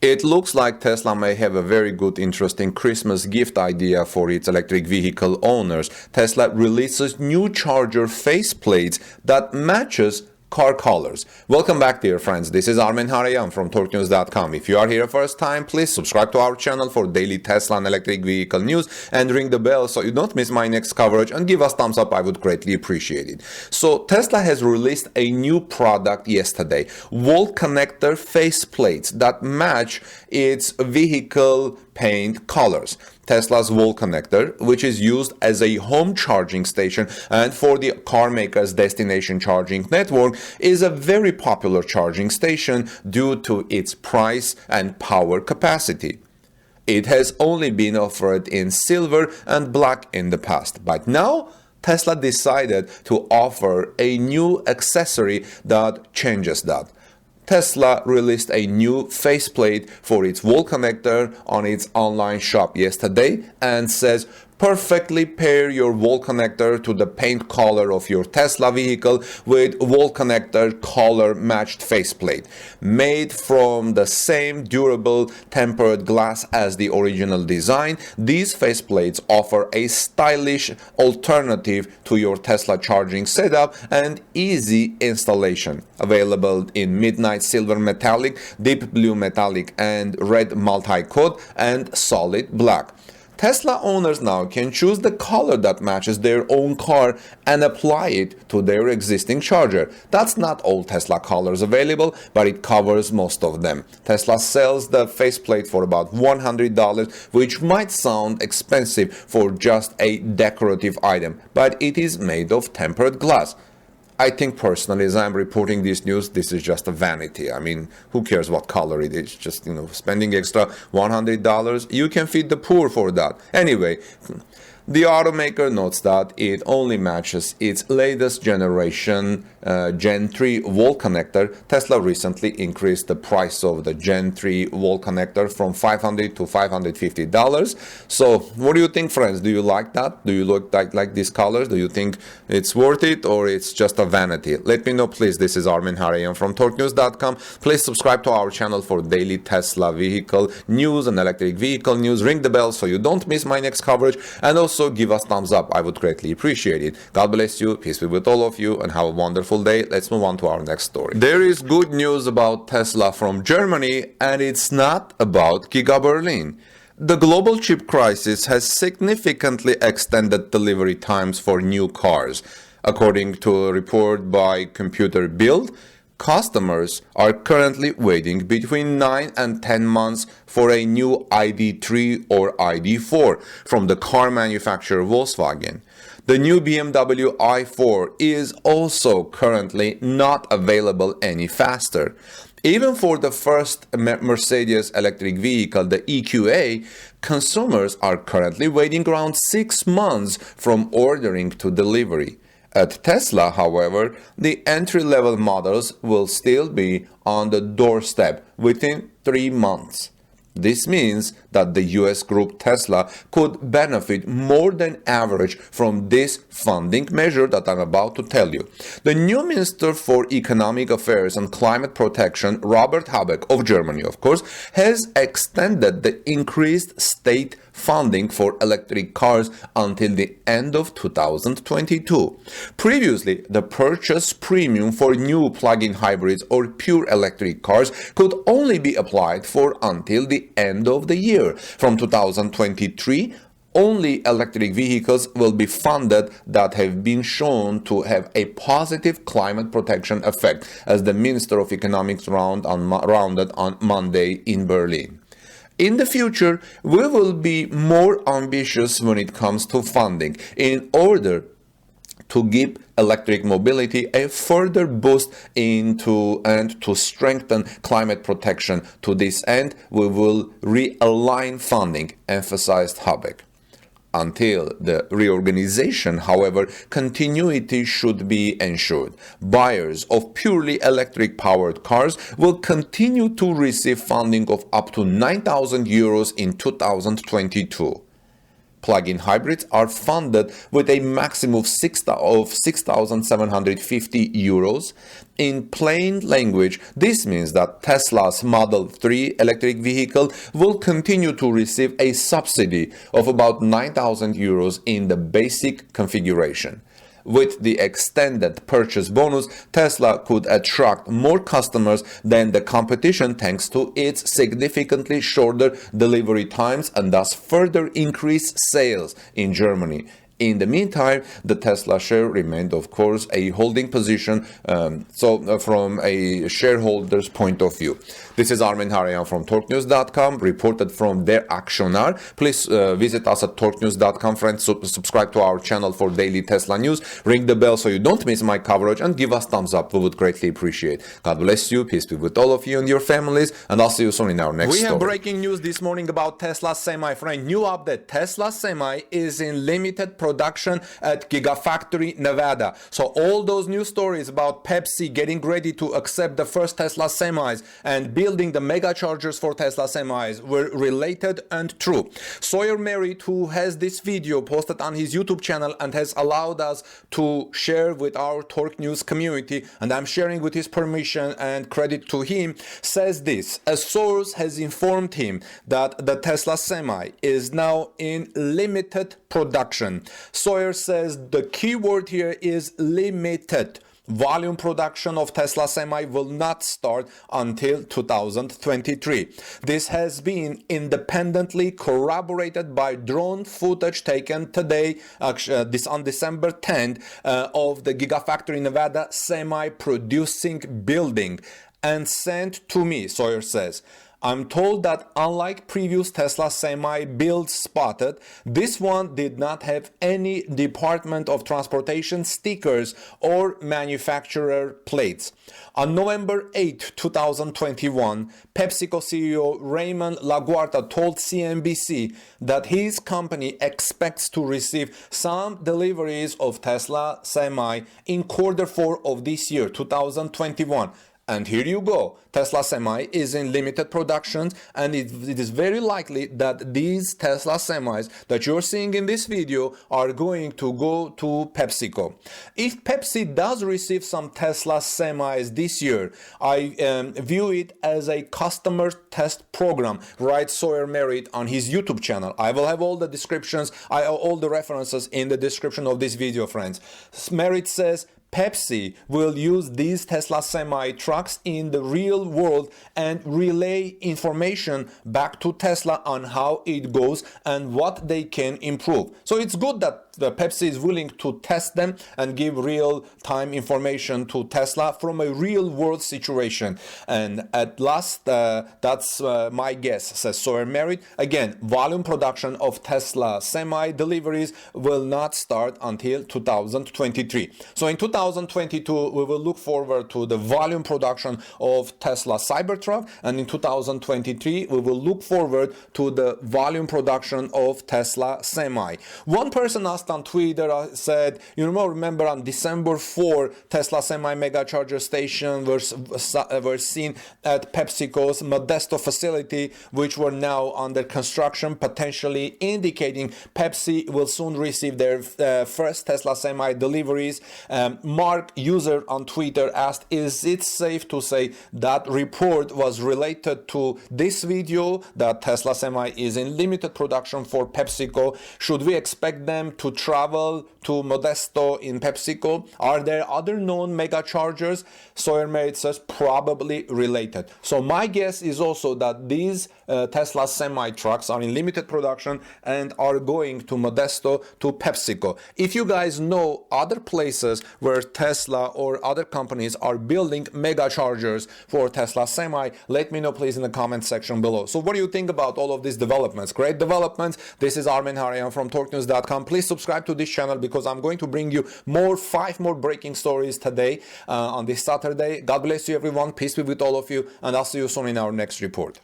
It looks like Tesla may have a very good, interesting Christmas gift idea for its electric vehicle owners. Tesla releases new charger faceplates that matches car colors. Welcome back, dear friends. This is Armen Harayan from TorqueNews.com. If you are here first time, please subscribe to our channel for daily Tesla and electric vehicle news and ring the bell so you don't miss my next coverage, and give us thumbs up. I would greatly appreciate it. So Tesla has released a new product yesterday, wall connector faceplates that match its vehicle paint colors. Tesla's wall connector, which is used as a home charging station and for the car maker's destination charging network, is a very popular charging station due to its price and power capacity. It has only been offered in silver and black in the past, but now Tesla decided to offer a new accessory that changes that. Tesla released a new faceplate for its wall connector on its online shop yesterday and says, perfectly pair your wall connector to the paint color of your Tesla vehicle with wall connector color matched faceplate. Made from the same durable tempered glass as the original design, these faceplates offer a stylish alternative to your Tesla charging setup and easy installation. Available in midnight silver metallic, deep blue metallic, and red multi-coat, and solid black. Tesla owners now can choose the color that matches their own car and apply it to their existing charger. That's not all Tesla colors available, but it covers most of them. Tesla sells the faceplate for about $100, which might sound expensive for just a decorative item, but it is made of tempered glass. I think personally, as I'm reporting this news, this is just a vanity. I mean, who cares what color it is? Just, spending extra $100, you can feed the poor for that. Anyway, the automaker notes that it only matches its latest generation Gen 3 wall connector. Tesla recently increased the price of the Gen 3 wall connector from $500 to $550. So what do you think, friends? Do you like that? Do you like these colors? Do you think it's worth it, or it's just a vanity? Let me know, please. This is Armen Harayan from TorqueNews.com. Please subscribe to our channel for daily Tesla vehicle news and electric vehicle news. Ring the bell so you don't miss my next coverage, and also give us thumbs up. I would greatly appreciate it. God bless you. Peace be with all of you, and have a wonderful day. Let's move on to our next story. There is good news about Tesla from Germany, and it's not about Giga Berlin. The global chip crisis has significantly extended delivery times for new cars. According to a report by Computer Bild, customers are currently waiting between 9 and 10 months for a new ID3 or ID4 from the car manufacturer Volkswagen. The new BMW i4 is also currently not available any faster. Even for the first Mercedes electric vehicle, the EQA, consumers are currently waiting around 6 months from ordering to delivery. At Tesla, however, the entry-level models will still be on the doorstep within 3 months. This means that the US group Tesla could benefit more than average from this funding measure that I'm about to tell you. The new Minister for Economic Affairs and Climate Protection, Robert Habeck of Germany, of course, has extended the increased state funding for electric cars until the end of 2022. Previously, the purchase premium for new plug-in hybrids or pure electric cars could only be applied for until the end of the year. From 2023, only electric vehicles will be funded that have been shown to have a positive climate protection effect, as the Minister of Economics rounded on Monday in Berlin. In the future, we will be more ambitious when it comes to funding in order to give electric mobility a further boost and to strengthen climate protection. To this end, we will realign funding, emphasized Habeck. Until the reorganization, however, continuity should be ensured. Buyers of purely electric-powered cars will continue to receive funding of up to €9,000 in 2022. Plug-in hybrids are funded with a maximum of 6,750 euros. In plain language, this means that Tesla's Model 3 electric vehicle will continue to receive a subsidy of about 9,000 euros in the basic configuration. With the extended purchase bonus, Tesla could attract more customers than the competition thanks to its significantly shorter delivery times and thus further increase sales in Germany. In the meantime, the Tesla share remained, of course, a holding position, from a shareholder's point of view. This is Armen Harayan from TorqueNews.com, reported from Der Aktionär. Please visit us at TorqueNews.com, friends. Subscribe to our channel for daily Tesla news. Ring the bell so you don't miss my coverage and give us thumbs up. We would greatly appreciate. God bless you. Peace be with all of you and your families. And I'll see you soon in our next story. We have breaking news this morning about Tesla Semi, friend. New update. Tesla Semi is in limited production at Gigafactory, Nevada. So all those news stories about Pepsi getting ready to accept the first Tesla semis and building the mega chargers for Tesla semis were related and true. Sawyer Merritt, who has this video posted on his YouTube channel and has allowed us to share with our Torque News community, and I'm sharing with his permission and credit to him, says this: a source has informed him that the Tesla Semi is now in limited production. Sawyer says the key word here is limited. Volume production of Tesla Semi will not start until 2023. This has been independently corroborated by drone footage taken today, on December 10th, of the Gigafactory Nevada semi-producing building, and sent to me, Sawyer says. I'm told that unlike previous Tesla Semi builds spotted, this one did not have any Department of Transportation stickers or manufacturer plates. On November 8, 2021, PepsiCo CEO Raymond LaGuardia told CNBC that his company expects to receive some deliveries of Tesla Semi in Q4 of this year, 2021. And here you go. Tesla Semi is in limited production, and it is very likely that these Tesla Semis that you're seeing in this video are going to go to PepsiCo. If Pepsi does receive some Tesla Semis this year, I view it as a customer test program, writes Sawyer Merritt on his YouTube channel. I will have all the descriptions, all the references in the description of this video, friends. Merritt says, Pepsi will use these Tesla Semi trucks in the real world and relay information back to Tesla on how it goes and what they can improve. So it's good that the Pepsi is willing to test them and give real-time information to Tesla from a real-world situation. And at last, that's my guess, says Sawyer Merritt. Again, volume production of Tesla Semi deliveries will not start until 2023. So in 2022, we will look forward to the volume production of Tesla Cybertruck, and in 2023, we will look forward to the volume production of Tesla Semi. One person asked on Twitter, said, you remember on December 4, Tesla Semi mega charger station were seen at PepsiCo's Modesto facility, which were now under construction, potentially indicating Pepsi will soon receive their first Tesla Semi deliveries. Mark, user on Twitter, asked, is it safe to say that report was related to this video, that Tesla Semi is in limited production for PepsiCo? Should we expect them to travel to Modesto in PepsiCo? Are there other known mega chargers? Sawyer Merritt says probably related. So my guess is also that these Tesla Semi trucks are in limited production and are going to Modesto to PepsiCo. If you guys know other places where Tesla or other companies are building mega chargers for Tesla Semi, let me know please in the comment section below. So what do you think about all of these developments? Great developments. This is Armen Harayan from TorqueNews.com. Please subscribe to this channel because I'm going to bring you 5 more breaking stories today on this Saturday. God bless you everyone. Peace be with all of you, and I'll see you soon in our next report.